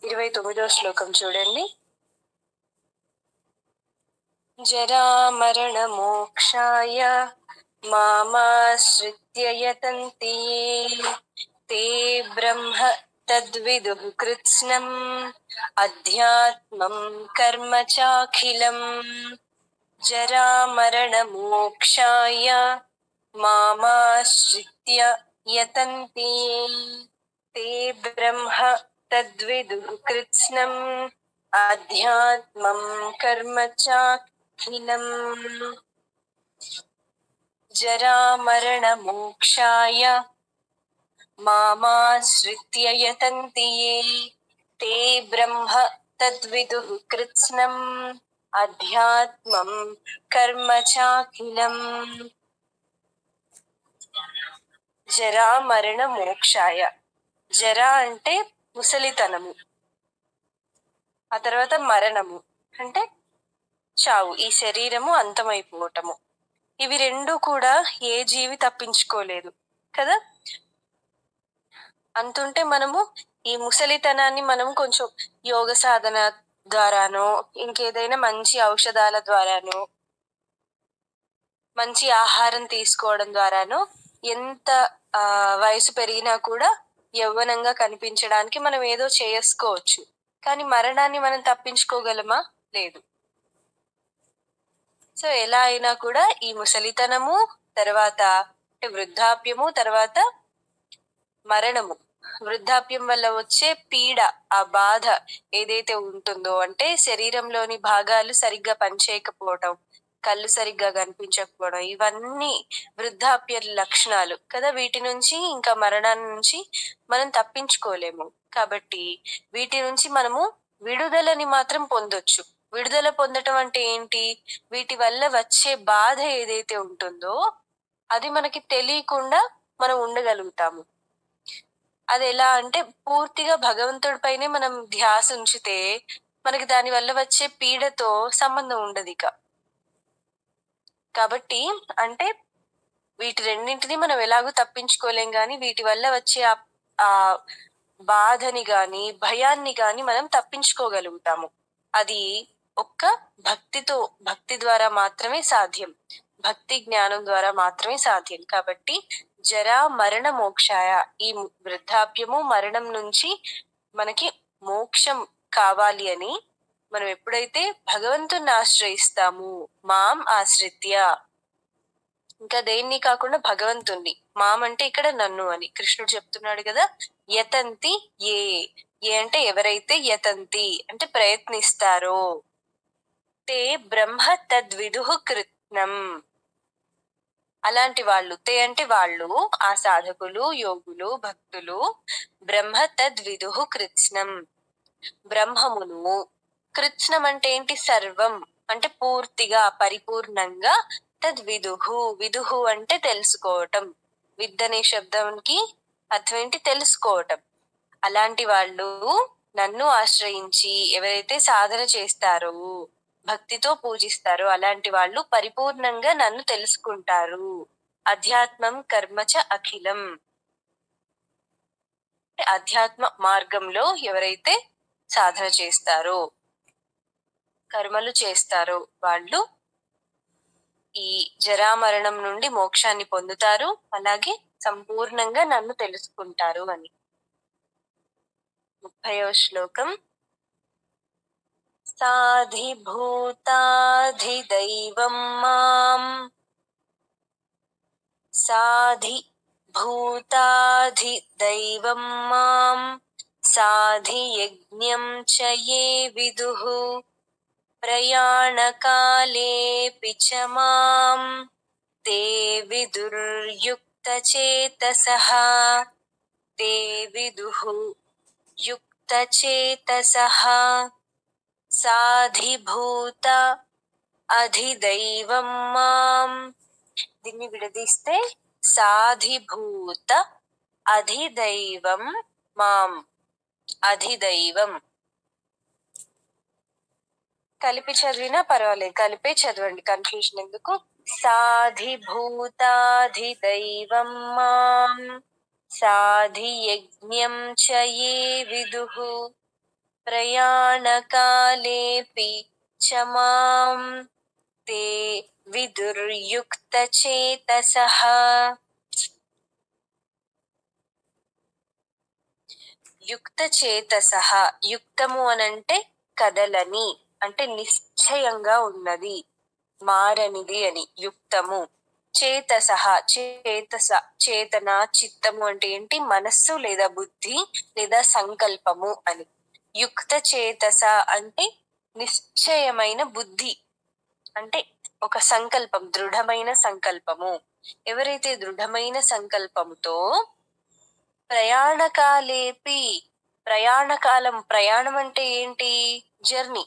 29వ శ్లోకం చూడండి. జరా మరణ మోక్షాయ మామాశ్రిత్య యతంతి తే బ్రహ్మ తద్విదుః కృత్స్నం అధ్యాత్మం కర్మ చాఖిలం. జరా మరణ మోక్షాయ మామాశ్రిత్య యతంతి తే బ్రహ్మ తద్విదుః కృత్స్నం అధ్యాత్మం కర్మ చాఖిలం. జరా మరణ మోక్షాయ మామాశ్రిత్య యతంతి తే బ్రహ్మ తద్విదుః కృత్స్నం అధ్యాత్మం కర్మ చాఖిలం. జరా మరణ మోక్షాయ. జరా అంటే ముసలితనము, ఆ తర్వాత మరణము అంటే చావు, ఈ శరీరము అంతమైపోవటము. ఇవి రెండు కూడా ఏ జీవి తప్పించుకోలేదు కదా. అంతుంటే మనము ఈ ముసలితనాన్ని మనం కొంచెం యోగ సాధన ద్వారానో, ఇంకేదైనా మంచి ఔషధాల ద్వారానో, మంచి ఆహారం తీసుకోవడం ద్వారానో, ఎంత వయసు పెరిగినా కూడా యవ్వనంగా కనిపించడానికి మనం ఏదో చేసుకోవచ్చు. కానీ మరణాన్ని మనం తప్పించుకోగలమా? లేదు. సో ఎలా అయినా కూడా ఈ ముసలితనము, తర్వాత వృద్ధాప్యము, తర్వాత మరణము, వృద్ధాప్యం వల్ల వచ్చే పీడ, ఆ బాధ ఏదైతే ఉంటుందో, అంటే శరీరంలోని భాగాలు సరిగ్గా పనిచేయకపోవడం, కళ్ళు సరిగ్గా కనిపించకపోవడం, ఇవన్నీ వృద్ధాప్య లక్షణాలు కదా. వీటి నుంచి, ఇంకా మరణాన్ని నుంచి మనం తప్పించుకోలేము. కాబట్టి వీటి నుంచి మనము విడుదలని మాత్రం పొందొచ్చు. విడుదల పొందటం అంటే ఏంటి? వీటి వల్ల వచ్చే బాధ ఏదైతే ఉంటుందో అది మనకి తెలియకుండా మనం ఉండగలుగుతాము. అది ఎలా అంటే, పూర్తిగా భగవంతుడిపైనే మనం ధ్యాస ఉంచితే మనకి దాని వల్ల వచ్చే పీడతో సంబంధం ఉండదు ఇక. కాబట్టి అంటే వీటి రెండింటిని మనం ఎలాగూ తప్పించుకోలేం, గాని వీటి వల్ల వచ్చే ఆ బాధని గాని, భయాన్ని గాని మనం తప్పించుకోగలుగుతాము. అది ఒక్క భక్తి ద్వారా మాత్రమే సాధ్యం. భక్తి జ్ఞానం ద్వారా మాత్రమే సాధ్యం. కాబట్టి జరా మరణ మోక్షాయ, ఈ వృద్ధాప్యము, మరణం నుంచి మనకి మోక్షం కావాలి అని మనం ఎప్పుడైతే భగవంతుని ఆశ్రయిస్తాము, మాం ఆశ్రిత్య, ఇంకా దేన్ని కాకుండా భగవంతుణ్ణి, మాం అంటే ఇక్కడ నన్ను అని కృష్ణుడు చెప్తున్నాడు కదా. యతంతి ఏ, ఏ అంటే ఎవరైతే, యతంతి అంటే ప్రయత్నిస్తారో, తే బ్రహ్మ తద్విదుః కృత్స్నం, అలాంటి వాళ్ళు, తే అంటే వాళ్ళు, ఆ సాధకులు, యోగులు, భక్తులు, బ్రహ్మ తద్విదుః కృత్స్నం, బ్రహ్మమును, కృత్స్నం అంటే ఏంటి? సర్వం అంటే పూర్తిగా, పరిపూర్ణంగా, తద్విదుః, విదుహు అంటే తెలుసుకోవటం, విద్ అనే శబ్దానికి అర్థం ఏంటి? తెలుసుకోవటం. అలాంటి వాళ్ళు నన్ను ఆశ్రయించి ఎవరైతే సాధన చేస్తారో, భక్తితో పూజిస్తారో, అలాంటి వాళ్ళు పరిపూర్ణంగా నన్ను తెలుసుకుంటారు. అధ్యాత్మం కర్మచ అఖిలం, అధ్యాత్మ మార్గంలో ఎవరైతే సాధన చేస్తారో, కర్మలు చేస్తారో, వాళ్ళు ఈ జరామరణం నుండి మోక్షాన్ని పొందుతారు, అలాగే సంపూర్ణంగా నన్ను తెలుసుకుంటారు అని. 30వ శ్లోకం. సాధిభూతాధిదైవం మాం, సాధిభూతాధిదైవం మాం సాధియజ్ఞం చ యే విదుః ప్రయాణకాలేపి చ మాం తే విదుర్యుక్తచేతసః, తే విదుః యుక్తచేతసః. సాధిభూత అధిదైవం మాం, దీన్ని విడదీస్తే సాధిభూత అధిదైవం మాం, అధిదైవం కలిపి చదివినా పర్వాలేదు, కలిపే చదవండి, కన్ఫ్యూజన్ ఎందుకు. సాధిభూతాధిదైవం మాం సాధియజ్ఞం చ యే విదుః ప్రయాణకాలేపి చ మాం తే విదుర్యుక్తచేతసః. యుక్తచేతసః, యుక్తము అనంటే కదలని, అంటే నిశ్చయంగా ఉన్నది, మారనిది అని యుక్తము. చేతసః, చేతన, చిత్తము అంటే ఏంటి? మనస్సు లేదా బుద్ధి లేదా సంకల్పము అని. యుక్త చేతస అంటే నిశ్చయమైన బుద్ధి, అంటే ఒక సంకల్పం, దృఢమైన సంకల్పము. ఎవరైతే దృఢమైన సంకల్పముతో ప్రయాణకాలేపి, ప్రయాణకాలం, ప్రయాణం అంటే ఏంటి? జర్నీ.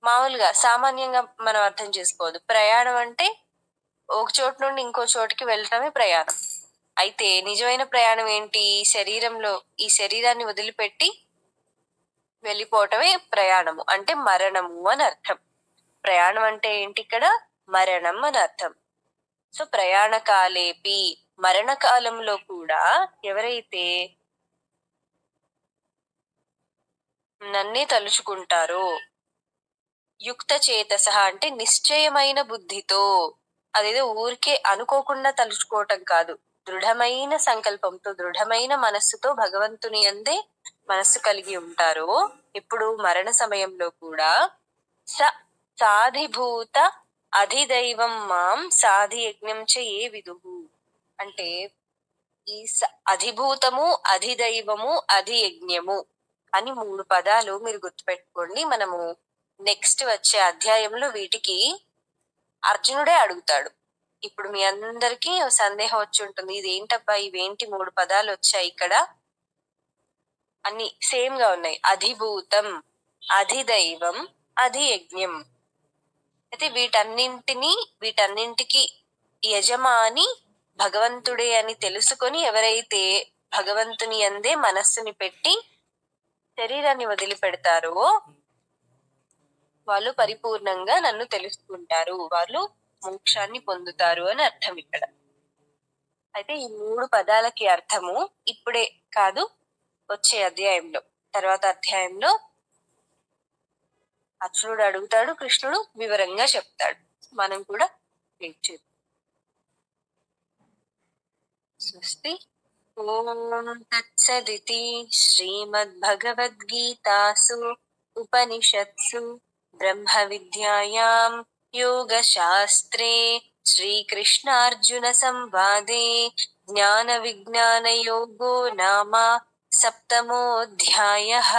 మామూలుగా సామాన్యంగా మనం అర్థం చేసుకోవద్దు. ప్రయాణం అంటే ఒక చోటు నుండి ఇంకో చోటుకి వెళ్ళటమే ప్రయాణం. అయితే నిజమైన ప్రయాణం ఏంటి? శరీరంలో, ఈ శరీరాన్ని వదిలిపెట్టి వెళ్ళిపోవటమే ప్రయాణము, అంటే మరణము అని అర్థం. ప్రయాణం అంటే ఏంటి? ఇక్కడ మరణం అని అర్థం. సో ప్రయాణకాలేపి, మరణకాలంలో కూడా ఎవరైతే నన్నే తలుచుకుంటారో, యుక్త చేతస అంటే నిశ్చయమైన బుద్ధితో, అదేదో ఊరికే అనుకోకుండా తలుచుకోవటం కాదు, దృఢమైన సంకల్పంతో, దృఢమైన మనస్సుతో భగవంతుని అందే మనస్సు కలిగి ఉంటారో, ఇప్పుడు మరణ సమయంలో కూడా సాధిభూత అధిదైవం మాం సాధియజ్ఞం చ యే విదుః అంటే ఈ అధిభూతము, అధిదైవము, అధియజ్ఞము అని 3 పదాలు మీరు గుర్తుపెట్టుకోండి. మనము నెక్స్ట్ వచ్చే అధ్యాయంలో వీటికి అర్జునుడే అడుగుతాడు. ఇప్పుడు మీ అందరికీ సందేహం వచ్చి ఉంటుంది, ఇదేంటబ్బా, ఇవేంటి 3 పదాలు వచ్చాయి ఇక్కడ, అన్ని సేమ్ గా ఉన్నాయి. అధిభూతం, అధిదైవం, అధియజ్ఞం. అయితే వీటన్నింటికి యజమాని భగవంతుడే అని తెలుసుకొని ఎవరైతే భగవంతుని అందే మనస్సుని పెట్టి శరీరాన్ని వదిలిపెడతారో వాళ్ళు పరిపూర్ణంగా నన్ను తెలుసుకుంటారు, వాళ్ళు మోక్షాన్ని పొందుతారు అని అర్థం ఇక్కడ. అయితే ఈ 3 పదాలకి అర్థము ఇప్పుడే కాదు, వచ్చే అధ్యాయంలో, తర్వాత అధ్యాయంలో అర్జునుడు అడుగుతాడు, కృష్ణుడు వివరంగా చెప్తాడు. మనం కూడా వెయిట్ చేద్దాం. స్వస్తి. ఓం తత్సదితి. శ్రీమద్భగవద్గీతాసు ఉపనిషత్సు బ్రహ్మ విద్యాయాం యోగశాస్త్రే శ్రీకృష్ణార్జున సంవాదే జ్ఞాన విజ్ఞాన యోగో నామ సప్తమోऽధ్యాయః.